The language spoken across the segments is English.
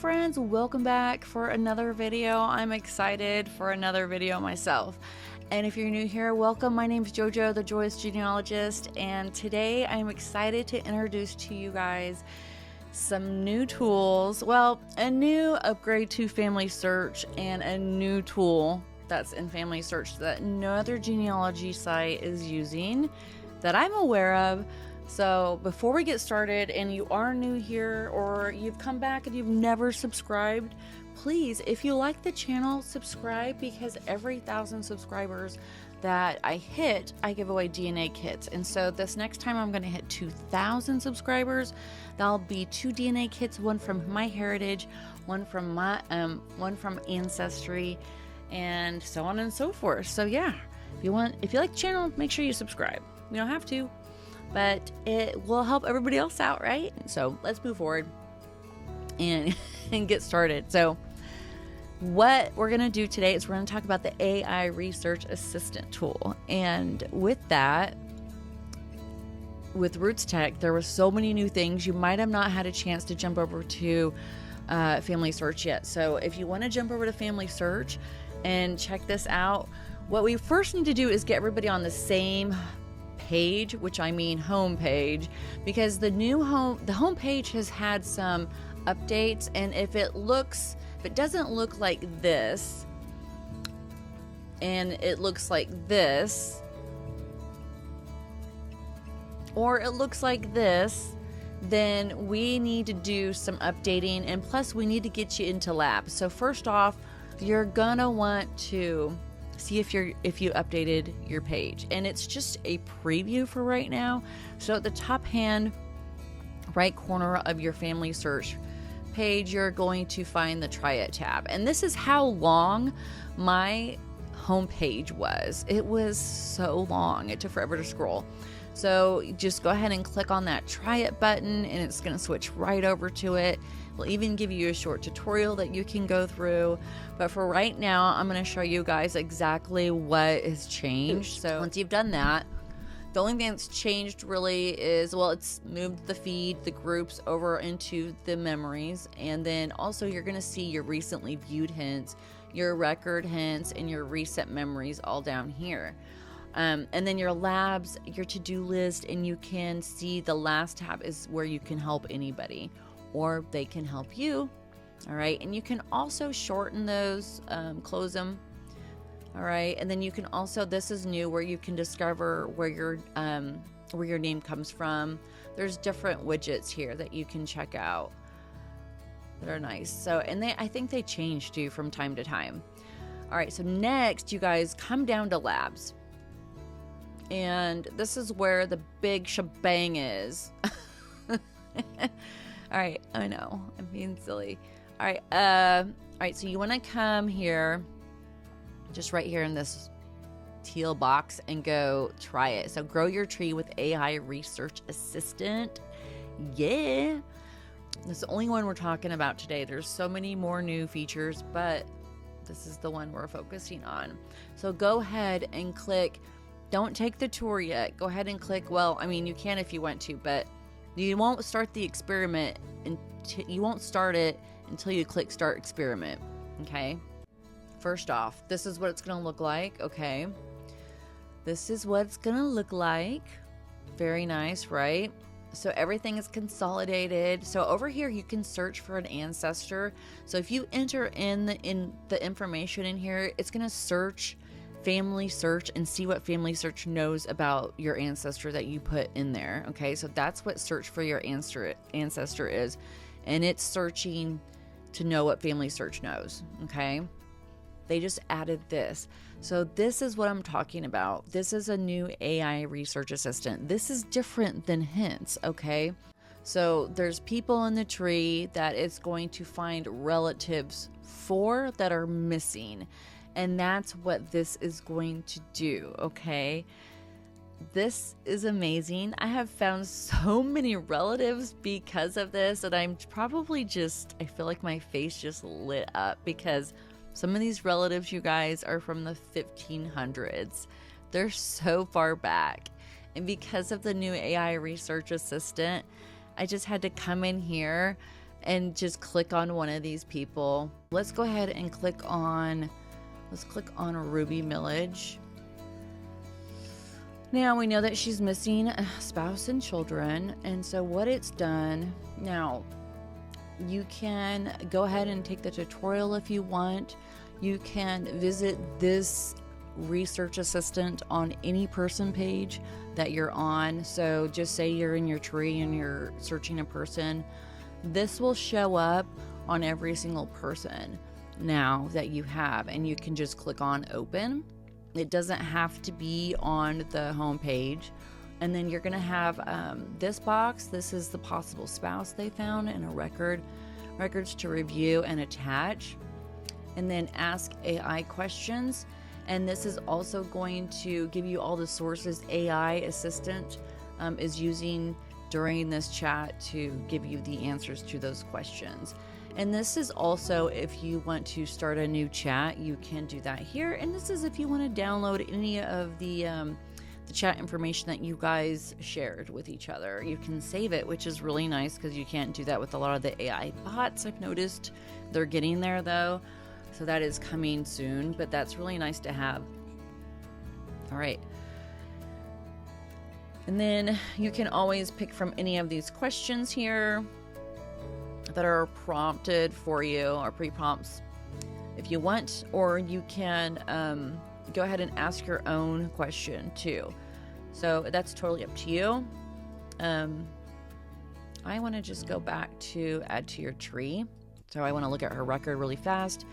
friends, welcome back for another video. I'm excited for another video myself. And if you're new here, welcome. My name is JoJo, the Joyous Genealogist, and today I'm excited to introduce to you guys some new tools. Well, a new upgrade to Family Search and a new tool that's in Family Search that no other genealogy site is using that I'm aware of. So before we get started, and you are new here or you've come back and you've never subscribed, please, if you like the channel, subscribe, because every 1,000 subscribers that I hit, I give away DNA kits. And so this next time I'm going to hit 2,000 subscribers, that'll be 2 DNA kits, one from MyHeritage, one from Ancestry, and so on and so forth. So yeah, if you like the channel, make sure you subscribe. You don't have to, but it will help everybody else out, right? So let's move forward and get started. So what we're going to do today is we're going to talk about the AI Research Assistant tool. And with that, with Roots Tech, there were so many new things. You might have not had a chance to jump over to Family Search yet. So if you want to jump over to Family Search and check this out, what we first need to do is get everybody on the same page, which I mean home page, because the home page has had some updates, and if it doesn't look like this and it looks like this, or it looks like this, then we need to do some updating, and plus we need to get you into labs. So first off, you're gonna want to see if you updated your page, and it's just a preview for right now. So at the top hand right corner of your Family Search page, you're going to find the Try It tab, and this is how long my home page was. It was so long, it took forever to scroll. So just go ahead and click on that Try It button, and it's going to switch right over to it. We'll even give you a short tutorial that you can go through. But for right now, I'm going to show you guys exactly what has changed. So once you've done that, the only thing that's changed really is, well, it's moved the feed, the groups over into the memories. And then also you're going to see your recently viewed hints, your record hints, and your recent memories all down here. And then your labs, your to-do list, and you can see the last tab is where you can help anybody, or they can help you. All right. And you can also shorten those, close them. All right. And then you can also, this is new, where you can discover where your name comes from. There's different widgets here that you can check out that are nice. So, and I think they change too from time to time. All right. So next, you guys come down to labs. And this is where the big shebang is. All right, I know, I'm being silly. All right, so you want to come here, just right here in this teal box, and go Try It. So grow your tree with AI Research Assistant. Yeah. That's the only one we're talking about today. There's so many more new features, but this is the one we're focusing on. So go ahead and click. Don't take the tour yet. Go ahead and click. Well, I mean, you can if you want to, but you won't start the experiment you won't start it until you click Start Experiment. Okay. First off, this is what it's going to look like. Okay. This is what it's going to look like. Very nice, right? So everything is consolidated. So over here, you can search for an ancestor. So if you enter in the information in here, it's going to search Family Search and see what Family Search knows about your ancestor that you put in there. Okay, so that's what search for your ancestor is, and it's searching to know what Family Search knows. Okay, they just added this. So this is what I'm talking about. This is a new AI Research Assistant. This is different than hints. Okay, so there's people in the tree that it's going to find relatives for that are missing. And that's what this is going to do, okay? This is amazing. I have found so many relatives because of this, and I'm probably I feel like my face just lit up, because some of these relatives, you guys, are from the 1500s. They're so far back. And because of the new AI Research Assistant, I just had to come in here and just click on one of these people. Let's go ahead and click on Ruby Millage. Now we know that she's missing a spouse and children, and so what it's done, now you can go ahead and take the tutorial if you want. You can visit this research assistant on any person page that you're on. So just say you're in your tree and you're searching a person. This will show up on every single person now that you have, and you can just click on open. It doesn't have to be on the home page. And then you're going to have this box. This is the possible spouse they found, and a records to review and attach, and then ask AI questions. And this is also going to give you all the sources AI assistant is using during this chat to give you the answers to those questions. And this is also, if you want to start a new chat, you can do that here. And this is if you want to download any of the chat information that you guys shared with each other. You can save it, which is really nice because you can't do that with a lot of the AI bots. I've noticed they're getting there though. So that is coming soon, but that's really nice to have. All right. And then you can always pick from any of these questions here that are prompted for you, or pre-prompts if you want, or you can go ahead and ask your own question too. So that's totally up to you. I want to just go back to add to your tree. So I want to look at her record really fast.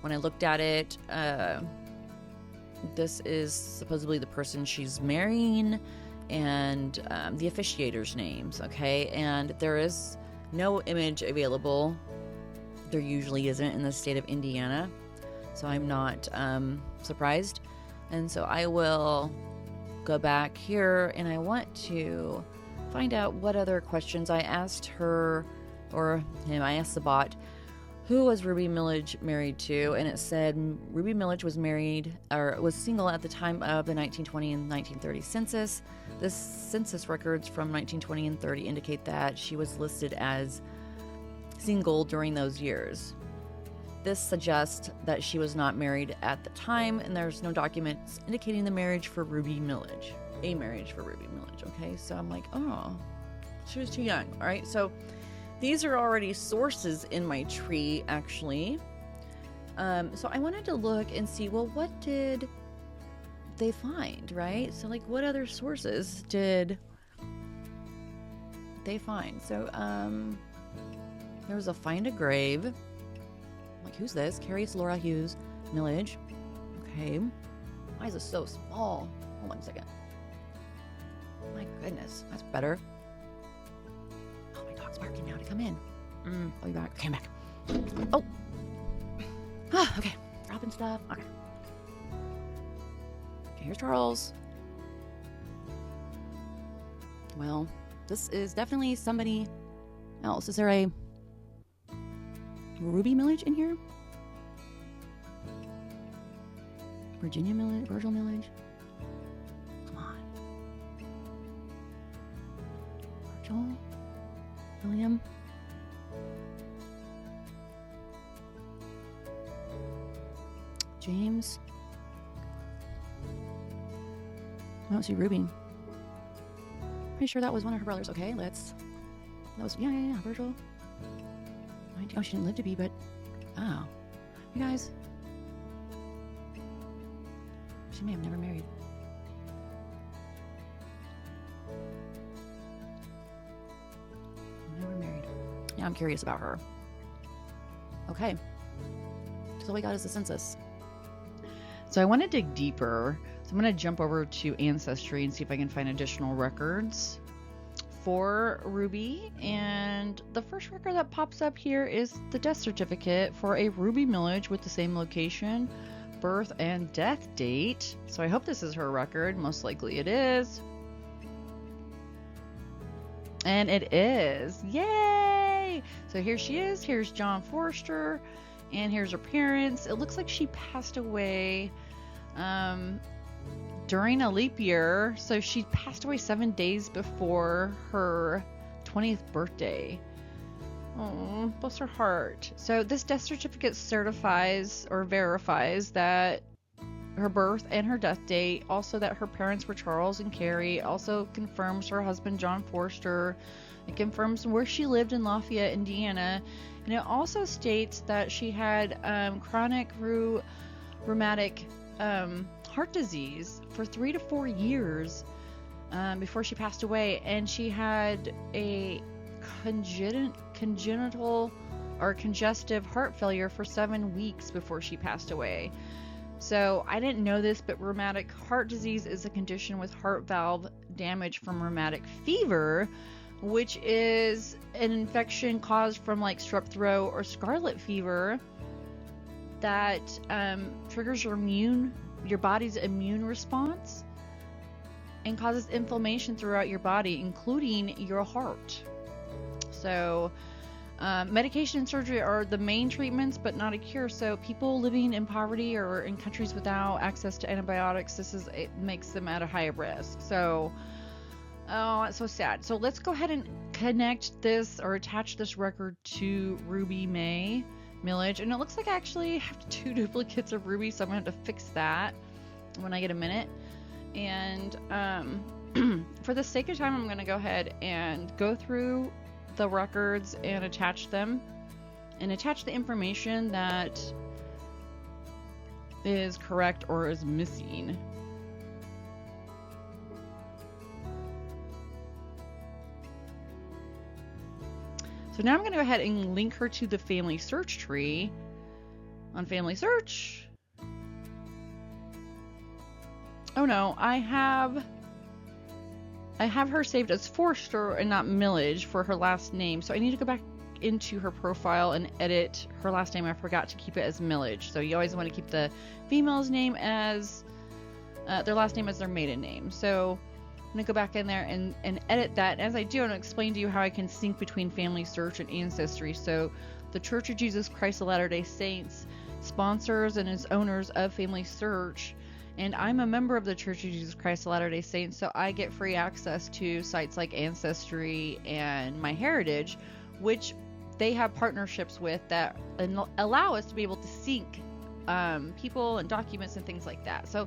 When I looked at it, this is supposedly the person she's marrying, and the officiator's names, okay? And there is no image available. There usually isn't in the state of Indiana, so I'm not surprised. And so I will go back here, and I want to find out what other questions I asked her, or him. I asked the bot, who was Ruby Millage married to? And it said Ruby Millage was married, or was single at the time of the 1920 and 1930 census. The census records from 1920 and 30 indicate that she was listed as single during those years. This suggests that she was not married at the time, and there's no documents indicating the marriage for Ruby Millage. A marriage for Ruby Millage, okay? So I'm like, oh, she was too young. All right, so these are already sources in my tree, actually. So I wanted to look and see, well, what did they find, right? So, like, what other sources did they find? So, there was a find a grave. I'm like, who's this? Carrie Laura Hughes Millage. Okay. Why is this so small? Hold on a second. My goodness, that's better. Oh, my dog's barking now to come in. I'll be back. Okay, I'm back. Oh. Okay. Dropping stuff. Okay. Okay, here's Charles. Well, this is definitely somebody else. Is there a Ruby Millage in here? Virginia Millage? Virgil Millage? Come on. Virgil? William? James? I don't see Ruby. Pretty sure that was one of her brothers. Okay, that was, yeah, Virgil. Oh, she didn't live to be, but, oh. You guys. She may have never married. Never married. Yeah, I'm curious about her. Okay. So all we got is the census. So I want to dig deeper. So I'm going to jump over to Ancestry and see if I can find additional records for Ruby. And the first record that pops up here is the death certificate for a Ruby Millage with the same location, birth, and death date. So I hope this is her record. Most likely it is. And it is. Yay! So here she is. Here's John Forster. And here's her parents. It looks like she passed away during a leap year. So she passed away 7 days before her 20th birthday. Oh, bless her heart. So this death certificate certifies or verifies that her birth and her death date, also that her parents were Charles and Carrie, also confirms her husband John Forster. It confirms where she lived in Lafayette, Indiana, and it also states that she had chronic rheumatic heart disease for 3 to 4 years before she passed away, and she had a congenital or congestive heart failure for 7 weeks before she passed away. So I didn't know this, but rheumatic heart disease is a condition with heart valve damage from rheumatic fever, which is an infection caused from like strep throat or scarlet fever that triggers your body's immune response and causes inflammation throughout your body, including your heart. So medication and surgery are the main treatments, but not a cure. So people living in poverty or in countries without access to antibiotics, it makes them at a higher risk. So, oh, that's so sad. So let's go ahead and connect this or attach this record to Ruby May Millage. And it looks like I actually have 2 duplicates of Ruby, so I'm going to have to fix that when I get a minute. And for the sake of time, I'm going to go ahead and go through the records and attach them and attach the information that is correct or is missing. So now I'm going to go ahead and link her to the family search tree on family search. Oh no, I have her saved as Forster and not Millage for her last name. So I need to go back into her profile and edit her last name. I forgot to keep it as Millage. So you always want to keep the female's name as their last name as their maiden name. So I'm going to go back in there and edit that. And as I do, I'm going to explain to you how I can sync between Family Search and Ancestry. So the Church of Jesus Christ of Latter-day Saints sponsors and is owners of Family Search. And I'm a member of the Church of Jesus Christ of Latter-day Saints, so I get free access to sites like Ancestry and MyHeritage, which they have partnerships with that allow us to be able to sync people and documents and things like that. So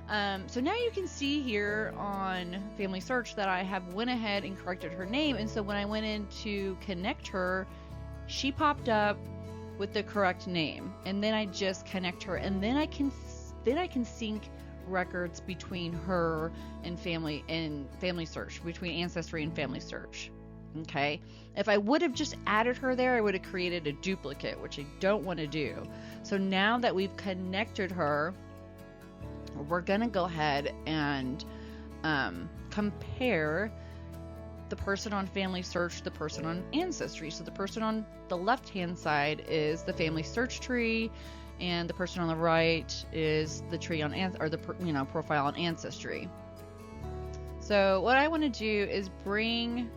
now you can see here on Family Search that I have went ahead and corrected her name, and so when I went in to connect her, she popped up with the correct name, and then I just connect her, and then I can sync records between her and Family Search, between Ancestry and Family Search. Okay, if I would have just added her there, I would have created a duplicate, which I don't want to do. So now that we've connected her, we're gonna go ahead and compare the person on Family Search, the person on Ancestry. So the person on the left hand side is the Family Search tree, and the person on the right is the tree on profile on Ancestry. So what I want to do is bring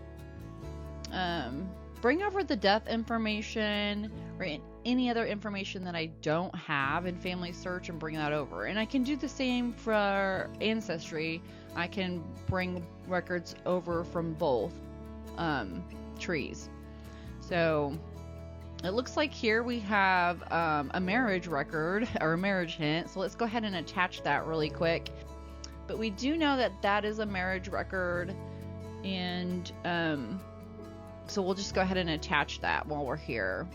over the death information or any other information that I don't have in Family Search and bring that over. And I can do the same for Ancestry. I can bring records over from both trees. So it looks like here we have a marriage record or a marriage hint. So let's go ahead and attach that really quick. But we do know that that is a marriage record, and so we'll just go ahead and attach that while we're here.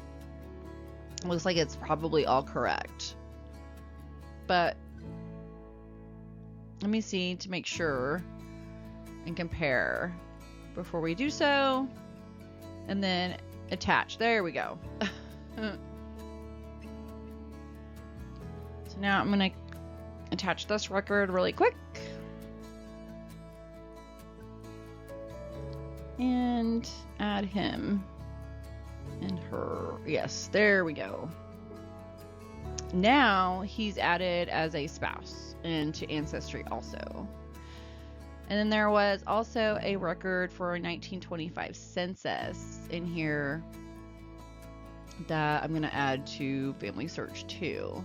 It looks like it's probably all correct, but let me see to make sure and compare before we do so, and then attach. There we go. So now I'm going to attach this record really quick. And add him and her. Yes, there we go. Now he's added as a spouse into Ancestry also. And then there was also a record for a 1925 census in here that I'm going to add to Family Search too.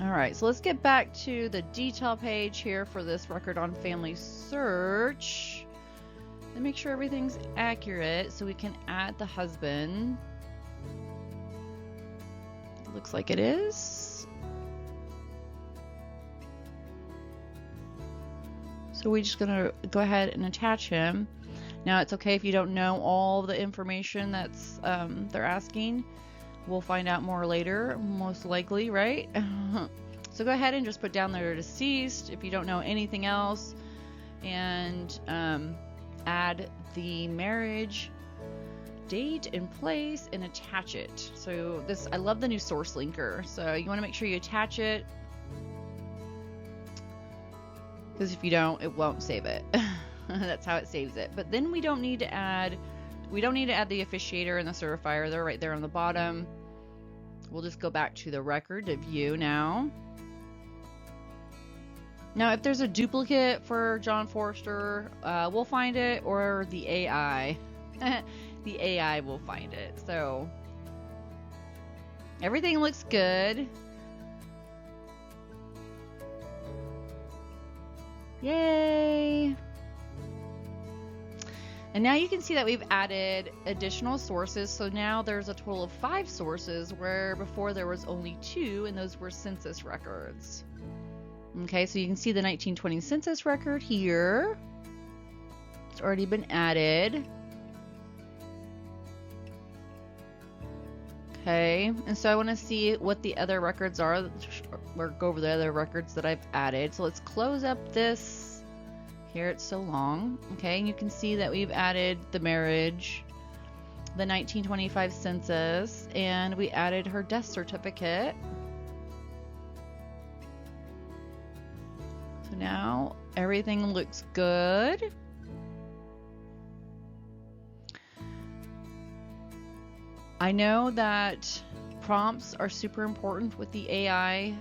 All right, so let's get back to the detail page here for this record on Family Search. and make sure everything's accurate so we can add the husband. Looks like it is. So we're just gonna go ahead and attach him. Now it's okay if you don't know all the information that's they're asking. We'll find out more later, most likely, right? So go ahead and just put down their deceased if you don't know anything else, and add the marriage date and place and attach it. So this, I love the new source linker. So you want to make sure you attach it, because if you don't, it won't save it. That's how it saves it. But then we don't need to add the officiator and the certifier. They're right there on the bottom. We'll just go back to the record to view now. Now, if there's a duplicate for John Forster, we'll find it, or the AI. The AI will find it. So everything looks good. Yay! And now you can see that we've added additional sources. So now there's a total of 5 sources, where before there was only 2, and those were census records. Okay, so you can see the 1920 census record here. It's already been added. Okay, and so I want to see what the other records are, or go over the other records that I've added. So let's close up this. Here it's so long. Okay, and you can see that we've added the marriage, the 1925 census, and we added her death certificate. So now everything looks good. I know that prompts are super important with the AI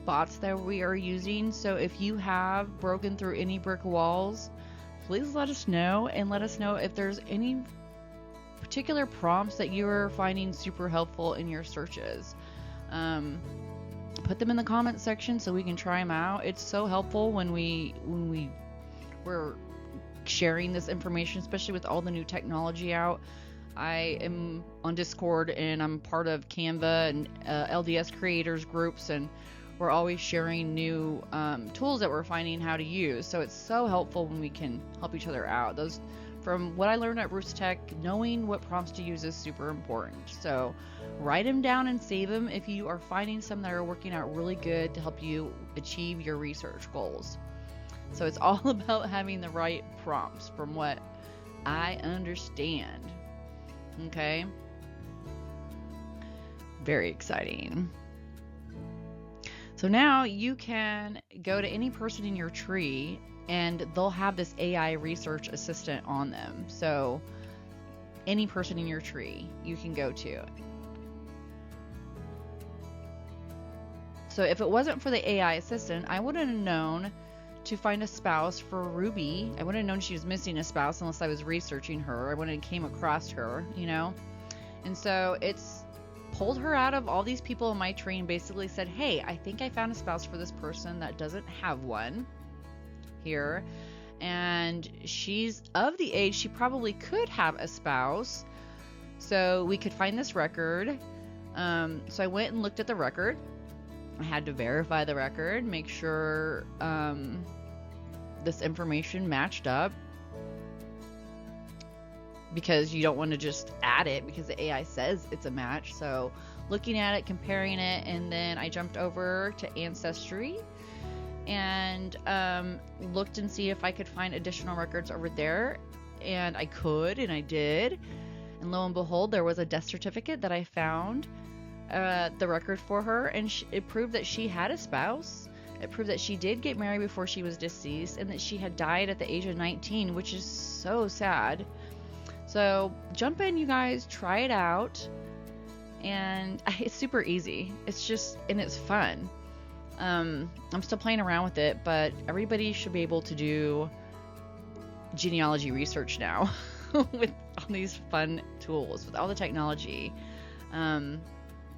bots that we are using. So if you have broken through any brick walls, please let us know, and let us know if there's any particular prompts that you are finding super helpful in your searches. Put them in the comment section so we can try them out. It's so helpful when we're sharing this information, especially with all the new technology out. I am on Discord, and I'm part of Canva and LDS creators groups, and we're always sharing new tools that we're finding how to use. So it's so helpful when we can help each other out. Those, from what I learned at Roost Tech, knowing what prompts to use is super important. So write them down and save them if you are finding some that are working out really good to help you achieve your research goals. So it's all about having the right prompts, from what I understand. Okay, very exciting. So now you can go to any person in your tree, and they'll have this AI research assistant on them. So any person in your tree you can go to. So if it wasn't for the AI assistant, I wouldn't have known to find a spouse for Ruby. I wouldn't have known she was missing a spouse unless I was researching her. I wouldn't have came across her, you know? And so it's pulled her out of all these people in my tree and basically said, hey, I think I found a spouse for this person that doesn't have one here. And she's of the age she probably could have a spouse. So we could find this record. So I went and looked at the record. I had to verify the record, make sure this information matched up, because you don't want to just add it because the AI says it's a match. So looking at it, comparing it, and then I jumped over to Ancestry and looked and see if I could find additional records over there, and I could, and I did. And lo and behold, there was a death certificate that I found, the record for her, and it proved that she had a spouse. It proved that she did get married before she was deceased, and that she had died at the age of 19, which is so sad. So jump in, you guys, try it out, and it's super easy. It's just, and it's fun. I'm still playing around with it, but everybody should be able to do genealogy research now with all these fun tools, with all the technology.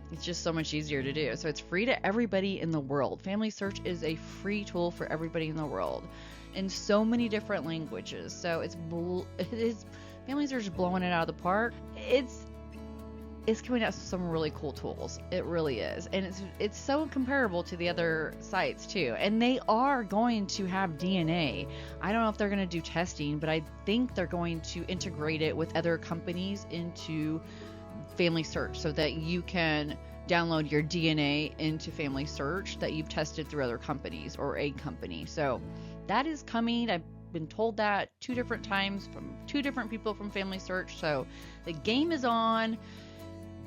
It's just so much easier to do. So it's free to everybody in the world. Family Search is a free tool for everybody in the world. in so many different languages. So families are just blowing it out of the park. It's coming out with some really cool tools. It really is. And it's so comparable to the other sites too. And they are going to have DNA. I don't know if they're going to do testing, but I think they're going to integrate it with other companies into Family Search so that you can download your DNA into Family Search that you've tested through other companies or a company. So that is coming. I've been told that 2 different times from 2 different people from Family Search. So the game is on.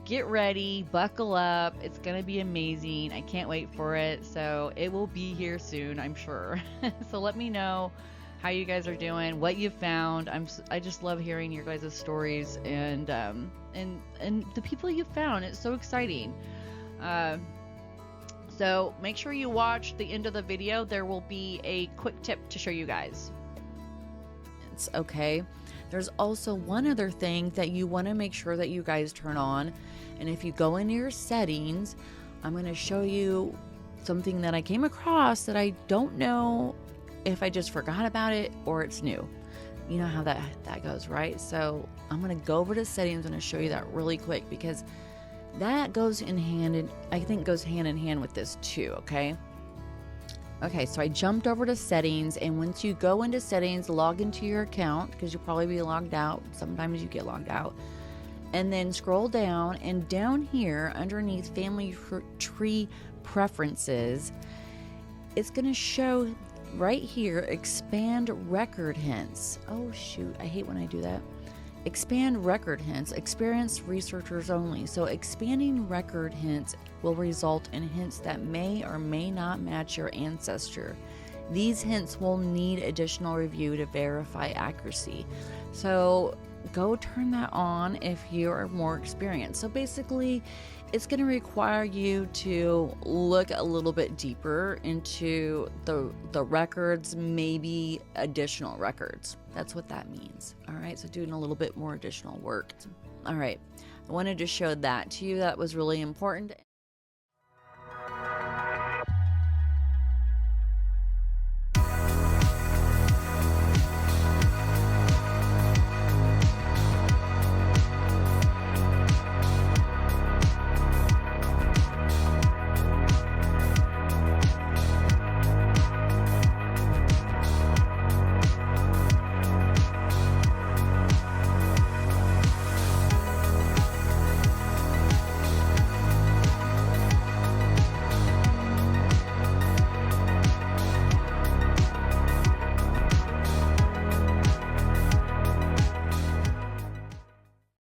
Get ready, buckle up. It's going to be amazing. I can't wait for it. So it will be here soon, I'm sure. So let me know how you guys are doing, what you've found. I just love hearing your guys' stories and the people you found. It's so exciting. So make sure you watch the end of the video. There will be a quick tip to show you guys. It's okay. There's also one other thing that you want to make sure that you guys turn on. And if you go into your settings, I'm going to show you something that I came across that I don't know if I just forgot about it or it's new. You know how that goes, right? So I'm going to go over to settings and show you that really quick because that goes in hand and I think goes hand in hand with this too, okay? Okay, so I jumped over to settings, and once you go into settings, log into your account because you'll probably be logged out. Sometimes you get logged out. And then scroll down, and down here underneath Family Tree Preferences, it's going to show right here, expand record hints. Oh shoot, I hate when I do that. Expand record hints, experienced researchers only. So expanding record hints will result in hints that may or may not match your ancestor. These hints will need additional review to verify accuracy. So go turn that on if you are more experienced. So basically, it's going to require you to look a little bit deeper into the records, maybe additional records. That's what that means. All right, so doing a little bit more additional work. All right, I wanted to show that to you. That was really important.